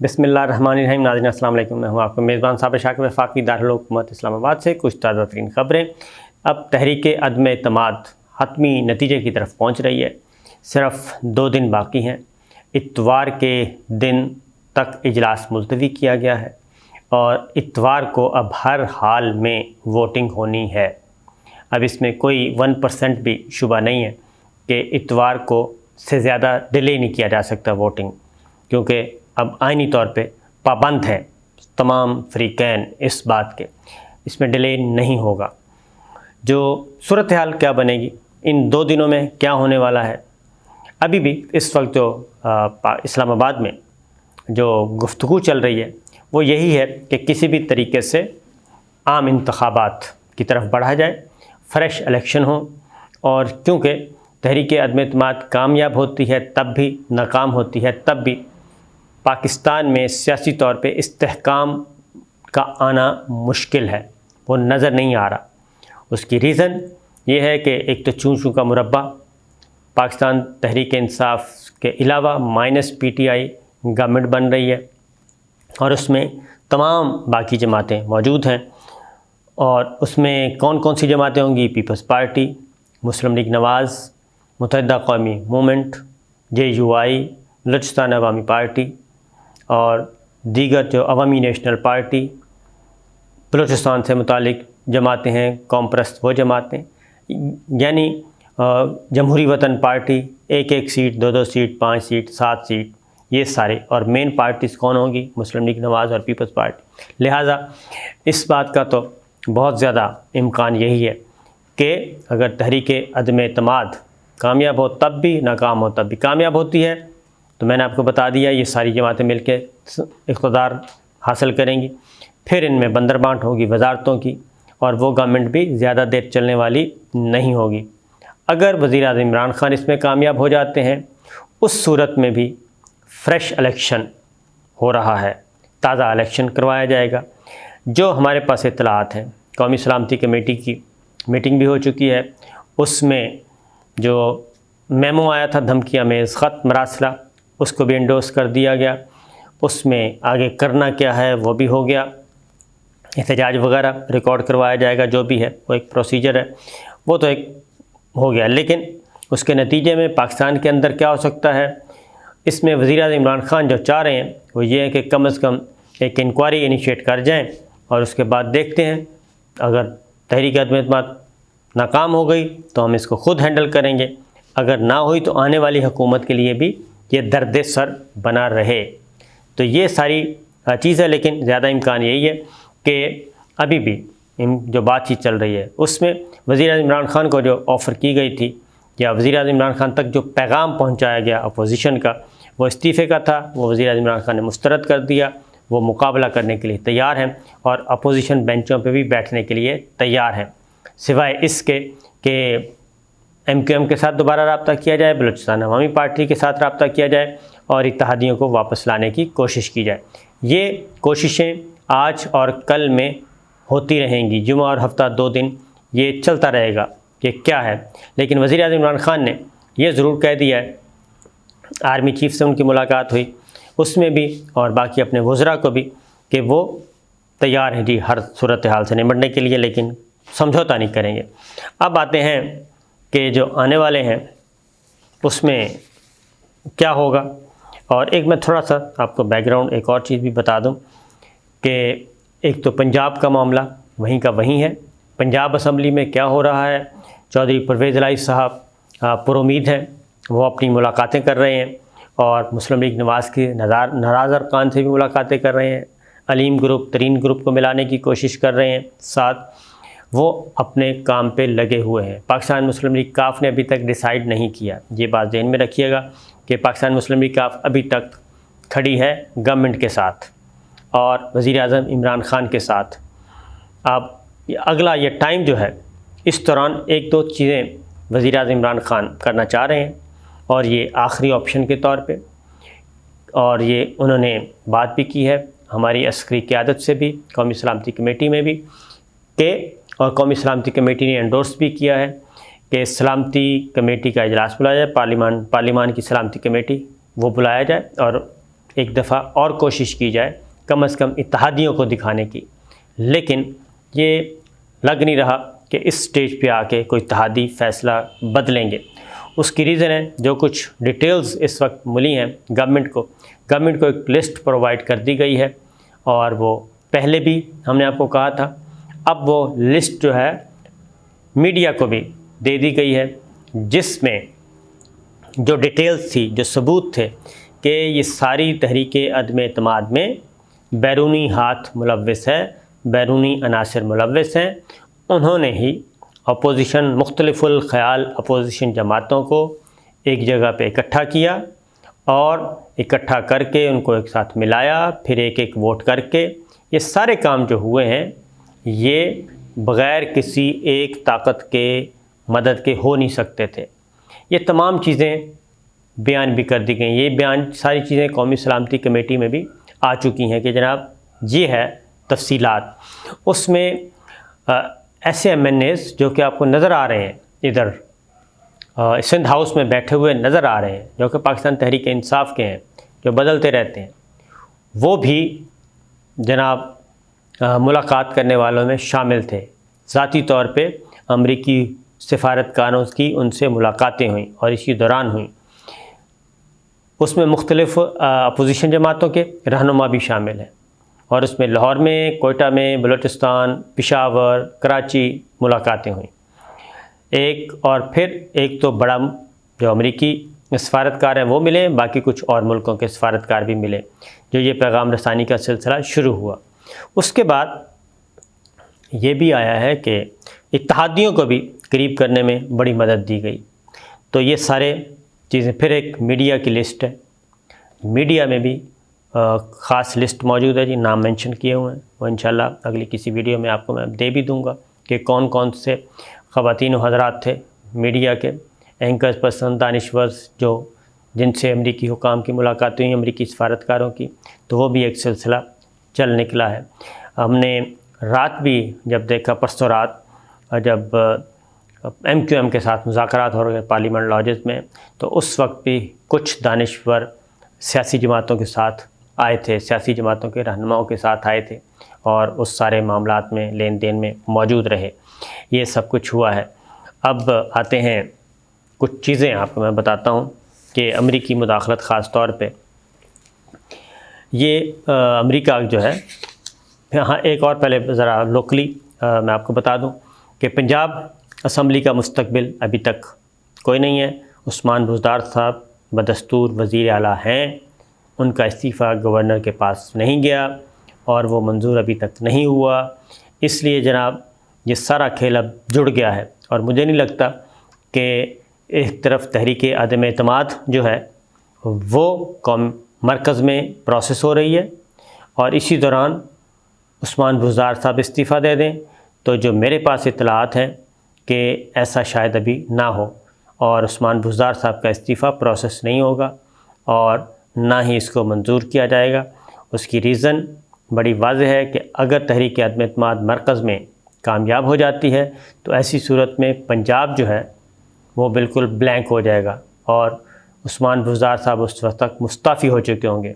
بسم اللہ الرحمن الرحیم۔ ناظرین السلام علیکم، میں ہوں آپ کا میزبان صابر شاکر وفاقی دارالحکومت اسلام آباد سے۔ کچھ تازہ ترین خبریں۔ اب تحریک عدم اعتماد حتمی نتیجے کی طرف پہنچ رہی ہے، صرف 2 دن باقی ہیں۔ اتوار کے دن تک اجلاس ملتوی کیا گیا ہے اور اتوار کو اب ہر حال میں ووٹنگ ہونی ہے۔ اب اس میں کوئی 1% بھی شبہ نہیں ہے کہ اتوار کو سے زیادہ ڈیلے نہیں کیا جا سکتا ووٹنگ، کیونکہ اب آئینی طور پہ پابند ہیں تمام فریقین اس بات کے، اس میں ڈیلے نہیں ہوگا۔ جو صورتحال کیا بنے گی، ان 2 دنوں میں کیا ہونے والا ہے، ابھی بھی اس وقت جو اسلام آباد میں جو گفتگو چل رہی ہے وہ یہی ہے کہ کسی بھی طریقے سے عام انتخابات کی طرف بڑھا جائے، فریش الیکشن ہوں، اور کیونکہ تحریک عدم اعتماد کامیاب ہوتی ہے تب بھی، ناکام ہوتی ہے تب بھی، پاکستان میں سیاسی طور پہ استحکام کا آنا مشکل ہے، وہ نظر نہیں آ رہا۔ اس کی ریزن یہ ہے کہ ایک تو چوں چوں کا مربع، پاکستان تحریک انصاف کے علاوہ -PTI گورنمنٹ بن رہی ہے اور اس میں تمام باقی جماعتیں موجود ہیں، اور اس میں کون کون سی جماعتیں ہوں گی؟ پیپلز پارٹی، مسلم لیگ نواز، متحدہ قومی موومنٹ، JUI، بلوچستان عوامی پارٹی اور دیگر جو عوامی نیشنل پارٹی، بلوچستان سے متعلق جماعتیں ہیں، قوم پرست وہ جماعتیں، یعنی جمہوری وطن party, 1 seat, 2 seat, 5 seat, 7 seat, یہ سارے، اور مین پارٹیز کون ہوں گی؟ مسلم لیگ نواز اور پیپلز پارٹی۔ لہٰذا اس بات کا تو بہت زیادہ امکان یہی ہے کہ اگر تحریک عدم اعتماد کامیاب ہو تب بھی، ناکام ہو تب بھی، کامیاب ہوتی ہے تو میں نے آپ کو بتا دیا یہ ساری جماعتیں مل کے اقتدار حاصل کریں گی، پھر ان میں بندر بانٹ ہوگی وزارتوں کی، اور وہ گورنمنٹ بھی زیادہ دیر چلنے والی نہیں ہوگی۔ اگر وزیر اعظم عمران خان اس میں کامیاب ہو جاتے ہیں، اس صورت میں بھی فریش الیکشن ہو رہا ہے، تازہ الیکشن کروایا جائے گا۔ جو ہمارے پاس اطلاعات ہیں، قومی سلامتی کمیٹی کی میٹنگ بھی ہو چکی ہے، اس میں جو میمو آیا تھا دھمکی آمیز خط مراسلہ، اس کو بھی انڈورس کر دیا گیا۔ اس میں آگے کرنا کیا ہے وہ بھی ہو گیا، احتجاج وغیرہ ریکارڈ کروایا جائے گا، جو بھی ہے وہ ایک پروسیجر ہے، وہ تو ایک ہو گیا۔ لیکن اس کے نتیجے میں پاکستان کے اندر کیا ہو سکتا ہے، اس میں وزیر اعظم عمران خان جو چاہ رہے ہیں وہ یہ ہے کہ کم از کم ایک انکوائری انیشیٹ کر جائیں، اور اس کے بعد دیکھتے ہیں اگر تحریک عدم اعتماد ناکام ہو گئی تو ہم اس کو خود ہینڈل کریں گے، اگر نہ ہوئی تو آنے والی حکومت کے لیے بھی یہ درد سر بنا رہے۔ تو یہ ساری چیز ہے، لیکن زیادہ امکان یہی ہے کہ ابھی بھی جو بات چیت چل رہی ہے اس میں وزیر اعظم عمران خان کو جو آفر کی گئی تھی، یا وزیر اعظم عمران خان تک جو پیغام پہنچایا گیا اپوزیشن کا، وہ استعفے کا تھا، وہ وزیر اعظم عمران خان نے مسترد کر دیا۔ وہ مقابلہ کرنے کے لیے تیار ہیں اور اپوزیشن بینچوں پہ بھی بیٹھنے کے لیے تیار ہیں، سوائے اس کے کہ MQM کے ساتھ دوبارہ رابطہ کیا جائے، بلوچستان عوامی پارٹی کے ساتھ رابطہ کیا جائے اور اتحادیوں کو واپس لانے کی کوشش کی جائے۔ یہ کوششیں آج اور کل میں ہوتی رہیں گی، جمعہ اور ہفتہ 2 دن یہ چلتا رہے گا کہ کیا ہے۔ لیکن وزیر اعظم عمران خان نے یہ ضرور کہہ دیا ہے، آرمی چیف سے ان کی ملاقات ہوئی، اس میں بھی، اور باقی اپنے وزراء کو بھی، کہ وہ تیار ہیں جی ہر صورتحال سے نمٹنے کے لیے، لیکن سمجھوتا نہیں کریں گے۔ اب آتے ہیں کہ جو آنے والے ہیں اس میں کیا ہوگا، اور ایک میں تھوڑا سا آپ کو بیک گراؤنڈ ایک اور چیز بھی بتا دوں کہ ایک تو پنجاب کا معاملہ وہیں کا وہیں ہے۔ پنجاب اسمبلی میں کیا ہو رہا ہے، چودھری پرویز الہی صاحب پر امید ہیں، وہ اپنی ملاقاتیں کر رہے ہیں، اور مسلم لیگ نواز کے ناراض ارکان سے بھی ملاقاتیں کر رہے ہیں، علیم گروپ، ترین گروپ کو ملانے کی کوشش کر رہے ہیں ساتھ، وہ اپنے کام پہ لگے ہوئے ہیں۔ پاکستان مسلم لیگ کاف نے ابھی تک ڈیسائیڈ نہیں کیا، یہ بات ذہن میں رکھیے گا کہ پاکستان مسلم لیگ کاف ابھی تک کھڑی ہے گورنمنٹ کے ساتھ اور وزیر اعظم عمران خان کے ساتھ۔ اب اگلا یہ ٹائم جو ہے، اس دوران 1-2 چیزیں وزیر اعظم عمران خان کرنا چاہ رہے ہیں، اور یہ آخری آپشن کے طور پہ، اور یہ انہوں نے بات بھی کی ہے ہماری عسکری قیادت سے بھی، قومی سلامتی کمیٹی میں بھی، کہ اور قومی سلامتی کمیٹی نے انڈورس بھی کیا ہے کہ سلامتی کمیٹی کا اجلاس بلایا جائے، پارلیمان کی سلامتی کمیٹی وہ بلایا جائے، اور ایک دفعہ اور کوشش کی جائے کم از کم اتحادیوں کو دکھانے کی، لیکن یہ لگ نہیں رہا کہ اس سٹیج پہ آ کے کوئی اتحادی فیصلہ بدلیں گے۔ اس کی ریزن ہے جو کچھ ڈیٹیلز اس وقت ملی ہیں گورنمنٹ کو ایک لسٹ پرووائڈ کر دی گئی ہے، اور وہ پہلے بھی ہم نے آپ کو کہا تھا، اب وہ لسٹ جو ہے میڈیا کو بھی دے دی گئی ہے، جس میں جو ڈیٹیلز تھی، جو ثبوت تھے کہ یہ ساری تحریک عدم اعتماد میں بیرونی ہاتھ ملوث ہے، بیرونی عناصر ملوث ہیں۔ انہوں نے ہی اپوزیشن، مختلف الخیال اپوزیشن جماعتوں کو ایک جگہ پہ اکٹھا کیا، اور اکٹھا کر کے ان کو ایک ساتھ ملایا، پھر ایک ایک ووٹ کر کے یہ سارے کام جو ہوئے ہیں یہ بغیر کسی ایک طاقت کے مدد کے ہو نہیں سکتے تھے۔ یہ تمام چیزیں بیان بھی کر دی گئیں، یہ بیان ساری چیزیں قومی سلامتی کمیٹی میں بھی آ چکی ہیں کہ جناب یہ ہے تفصیلات۔ اس میں ایسے ایم این ایز جو کہ آپ کو نظر آ رہے ہیں ادھر سندھ ہاؤس میں بیٹھے ہوئے نظر آ رہے ہیں، جو کہ پاکستان تحریک انصاف کے ہیں، جو بدلتے رہتے ہیں، وہ بھی جناب ملاقات کرنے والوں میں شامل تھے۔ ذاتی طور پہ امریکی سفارتکاروں کی ان سے ملاقاتیں ہوئیں اور اسی دوران ہوئیں۔ اس میں مختلف اپوزیشن جماعتوں کے رہنما بھی شامل ہیں، اور اس میں لاہور میں، کوئٹہ میں، بلوچستان، پشاور، کراچی ملاقاتیں ہوئیں۔ ایک تو بڑا جو امریکی سفارتکار ہیں وہ ملے، باقی کچھ اور ملکوں کے سفارتکار بھی ملے، جو یہ پیغام رسانی کا سلسلہ شروع ہوا۔ اس کے بعد یہ بھی آیا ہے کہ اتحادیوں کو بھی قریب کرنے میں بڑی مدد دی گئی۔ تو یہ سارے چیزیں، پھر ایک میڈیا کی لسٹ ہے، میڈیا میں بھی خاص لسٹ موجود ہے جی، نام مینشن کیے ہوئے ہیں، وہ انشاءاللہ اگلی کسی ویڈیو میں آپ کو میں دے بھی دوں گا کہ کون کون سے خواتین و حضرات تھے میڈیا کے اینکرز، پسند، دانشور، جن سے امریکی حکام کی ملاقاتیں ہوئیں، امریکی سفارتکاروں کی، تو وہ بھی ایک سلسلہ چل نکلا ہے۔ ہم نے رات بھی جب دیکھا، پرسوں رات جب ایم کیو ایم کے ساتھ مذاکرات ہو رہے پارلیمنٹ لاجز میں، تو اس وقت بھی کچھ دانشور سیاسی جماعتوں کے ساتھ آئے تھے، سیاسی جماعتوں کے رہنماؤں کے ساتھ آئے تھے، اور اس سارے معاملات میں لین دین میں موجود رہے۔ یہ سب کچھ ہوا ہے۔ اب آتے ہیں کچھ چیزیں آپ کو میں بتاتا ہوں کہ امریکی مداخلت خاص طور پہ یہ امریکہ جو ہے، ہاں ایک اور پہلے ذرا لوکلی میں آپ کو بتا دوں کہ پنجاب اسمبلی کا مستقبل ابھی تک کوئی نہیں ہے۔ عثمان بزدار صاحب بدستور وزیر اعلیٰ ہیں، ان کا استعفیٰ گورنر کے پاس نہیں گیا اور وہ منظور ابھی تک نہیں ہوا، اس لیے جناب یہ سارا کھیل اب جڑ گیا ہے، اور مجھے نہیں لگتا کہ ایک طرف تحریک عدم اعتماد جو ہے وہ مرکز میں پروسیس ہو رہی ہے، اور اسی دوران عثمان بزدار صاحب استعفیٰ دے دیں، تو جو میرے پاس اطلاعات ہیں کہ ایسا شاید ابھی نہ ہو، اور عثمان بزدار صاحب کا استعفیٰ پروسیس نہیں ہوگا اور نہ ہی اس کو منظور کیا جائے گا۔ اس کی ریزن بڑی واضح ہے کہ اگر تحریک عدم اعتماد مرکز میں کامیاب ہو جاتی ہے تو ایسی صورت میں پنجاب جو ہے وہ بالکل بلینک ہو جائے گا، اور عثمان بزدار صاحب اس وقت تک مستعفی ہو چکے ہوں گے۔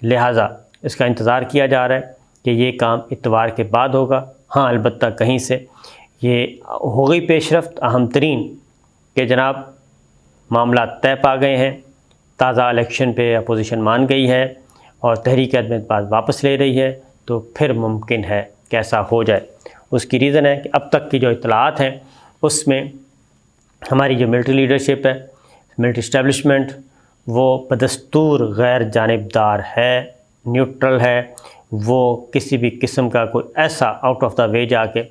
لہٰذا اس کا انتظار کیا جا رہا ہے کہ یہ کام اتوار کے بعد ہوگا۔ ہاں البتہ کہیں سے یہ ہو گئی پیش رفت اہم ترین کہ جناب معاملات طے پا گئے ہیں، تازہ الیکشن پہ اپوزیشن مان گئی ہے اور تحریک عدم اعتماد واپس لے رہی ہے، تو پھر ممکن ہے کہ ایسا ہو جائے۔ اس کی ریزن ہے کہ اب تک کی جو اطلاعات ہیں اس میں ہماری جو ملٹری لیڈرشپ ہے، ملٹری اسٹیبلشمنٹ، وہ بدستور غیر جانبدار ہے، نیوٹرل ہے، وہ کسی بھی قسم کا کوئی ایسا آؤٹ آف دا وے جا کے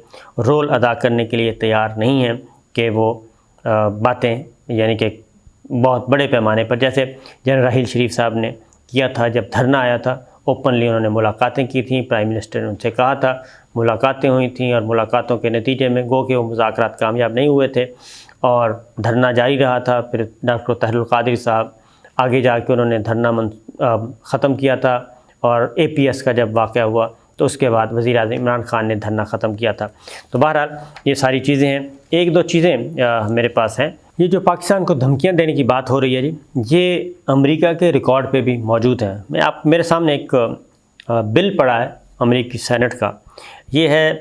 رول ادا کرنے کے لیے تیار نہیں ہے کہ وہ باتیں، یعنی کہ بہت بڑے پیمانے پر، جیسے جنرل راحیل شریف صاحب نے کیا تھا جب دھرنا آیا تھا، اوپنلی انہوں نے ملاقاتیں کی تھیں، پرائم منسٹر نے ان سے کہا تھا، ملاقاتیں ہوئی تھیں، اور ملاقاتوں کے نتیجے میں گو کہ وہ مذاکرات کامیاب نہیں ہوئے تھے اور دھرنا جاری رہا تھا۔ پھر ڈاکٹر طاہر القادری صاحب آگے جا کے انہوں نے دھرنا ختم کیا تھا، اور اے پی ایس کا جب واقعہ ہوا تو اس کے بعد وزیر اعظم عمران خان نے دھرنا ختم کیا تھا۔ تو بہرحال یہ ساری چیزیں ہیں۔ ایک دو چیزیں میرے پاس ہیں یہ جو پاکستان کو دھمکیاں دینے کی بات ہو رہی ہے جی، یہ امریکہ کے ریکارڈ پہ بھی موجود ہے۔ میرے سامنے ایک بل پڑا ہے امریکی سینٹ کا، یہ ہے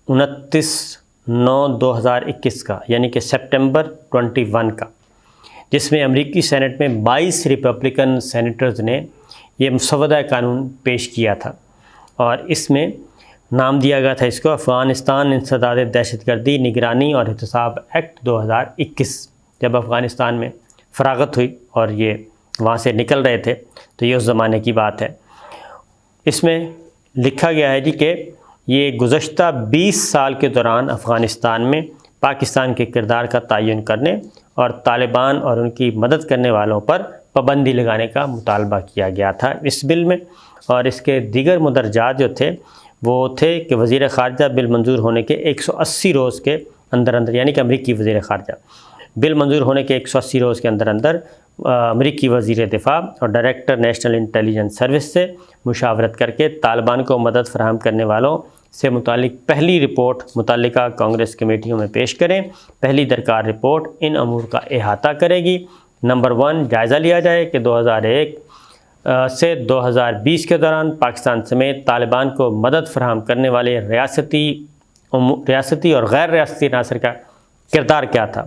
29/9/2021 کا، یعنی کہ سپٹمبر 21 کا، جس میں امریکی سینٹ میں 22 ریپبلکن سینیٹرز نے یہ مسودہ قانون پیش کیا تھا، اور اس میں نام دیا گیا تھا اس کو افغانستان انسداد دہشت گردی نگرانی اور احتساب ایکٹ 2021۔ جب افغانستان میں فراغت ہوئی اور یہ وہاں سے نکل رہے تھے تو یہ اس زمانے کی بات ہے۔ اس میں لکھا گیا ہے جی کہ یہ گزشتہ 20 سال کے دوران افغانستان میں پاکستان کے کردار کا تعین کرنے اور طالبان اور ان کی مدد کرنے والوں پر پابندی لگانے کا مطالبہ کیا گیا تھا اس بل میں، اور اس کے دیگر مدرجات جو تھے وہ تھے کہ وزیر خارجہ بل منظور ہونے کے 180 روز کے اندر یعنی کہ امریکی وزیر خارجہ بل منظور ہونے کے 180 روز کے اندر امریکی وزیر دفاع اور ڈائریکٹر نیشنل انٹیلیجنس سروس سے مشاورت کر کے طالبان کو مدد فراہم کرنے والوں سے متعلق پہلی رپورٹ متعلقہ کانگریس کمیٹیوں میں پیش کریں۔ پہلی درکار رپورٹ ان امور کا احاطہ کرے گی۔ نمبر 1، جائزہ لیا جائے کہ 2001 سے 2020 کے دوران پاکستان سمیت طالبان کو مدد فراہم کرنے والے ریاستی اور غیر ریاستی عناصر کا کردار کیا تھا۔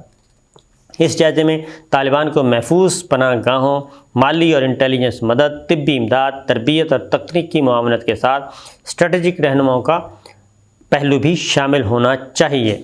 اس جائزے میں طالبان کو محفوظ پناہ گاہوں، مالی اور انٹیلیجنس مدد، طبی امداد، تربیت اور تکنیکی معاونت کے ساتھ اسٹریٹجک رہنماؤں کا پہلو بھی شامل ہونا چاہیے،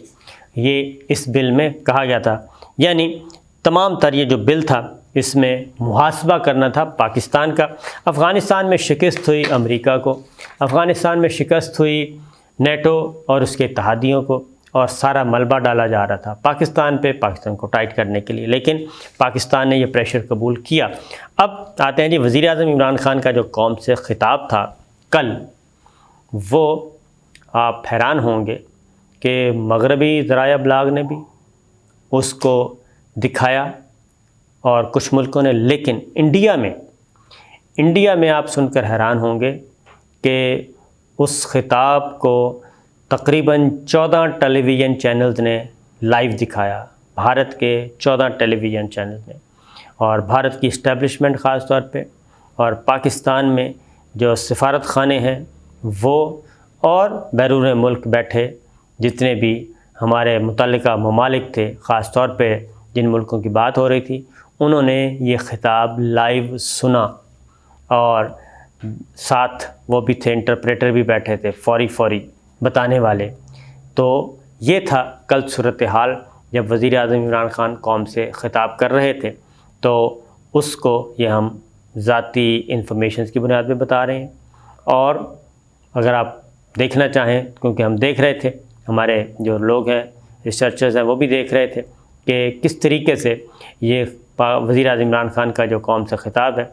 یہ اس بل میں کہا گیا تھا۔ یعنی تمام تر یہ جو بل تھا اس میں محاسبہ کرنا تھا پاکستان کا۔ افغانستان میں شکست ہوئی امریکہ کو، افغانستان میں شکست ہوئی نیٹو اور اس کے اتحادیوں کو، اور سارا ملبہ ڈالا جا رہا تھا پاکستان پہ، پاکستان کو ٹائٹ کرنے کے لیے، لیکن پاکستان نے یہ پریشر قبول کیا۔ اب آتے ہیں جی وزیر اعظم عمران خان کا جو قوم سے خطاب تھا کل، وہ آپ حیران ہوں گے کہ مغربی ذرائع ابلاغ نے بھی اس کو دکھایا اور کچھ ملکوں نے، لیکن انڈیا میں آپ سن کر حیران ہوں گے کہ اس خطاب کو تقریباً 14 ٹیلی ویژن چینلز نے لائیو دکھایا، بھارت کے 14 ٹیلی ویژن چینلز نے، اور بھارت کی اسٹیبلشمنٹ خاص طور پہ، اور پاکستان میں جو سفارت خانے ہیں وہ، اور بیرون ملک بیٹھے جتنے بھی ہمارے متعلقہ ممالک تھے، خاص طور پہ جن ملکوں کی بات ہو رہی تھی، انہوں نے یہ خطاب لائیو سنا، اور ساتھ وہ بھی تھے انٹرپریٹر بھی بیٹھے تھے، فوری بتانے والے۔ تو یہ تھا کل صورتحال جب وزیر اعظم عمران خان قوم سے خطاب کر رہے تھے، تو اس کو یہ ہم ذاتی انفارمیشنز کی بنیاد پہ بتا رہے ہیں، اور اگر آپ دیکھنا چاہیں، کیونکہ ہم دیکھ رہے تھے، ہمارے جو لوگ ہیں ریسرچرز ہیں وہ بھی دیکھ رہے تھے کہ کس طریقے سے یہ وزیر اعظم عمران خان کا جو قوم سے خطاب ہے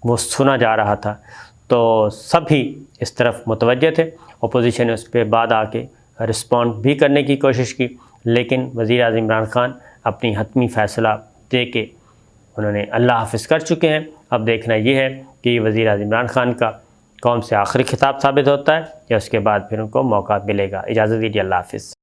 وہ سنا جا رہا تھا، تو سب ہی اس طرف متوجہ تھے۔ اپوزیشن نے اس پہ بعد آ کے رسپونڈ بھی کرنے کی کوشش کی، لیکن وزیر اعظم عمران خان اپنی حتمی فیصلہ دے کے انہوں نے اللہ حافظ کر چکے ہیں۔ اب دیکھنا یہ ہے کہ یہ وزیر اعظم عمران خان کا قوم سے آخری خطاب ثابت ہوتا ہے یا اس کے بعد پھر ان کو موقع ملے گا۔ اجازت دیجیے، اللہ حافظ۔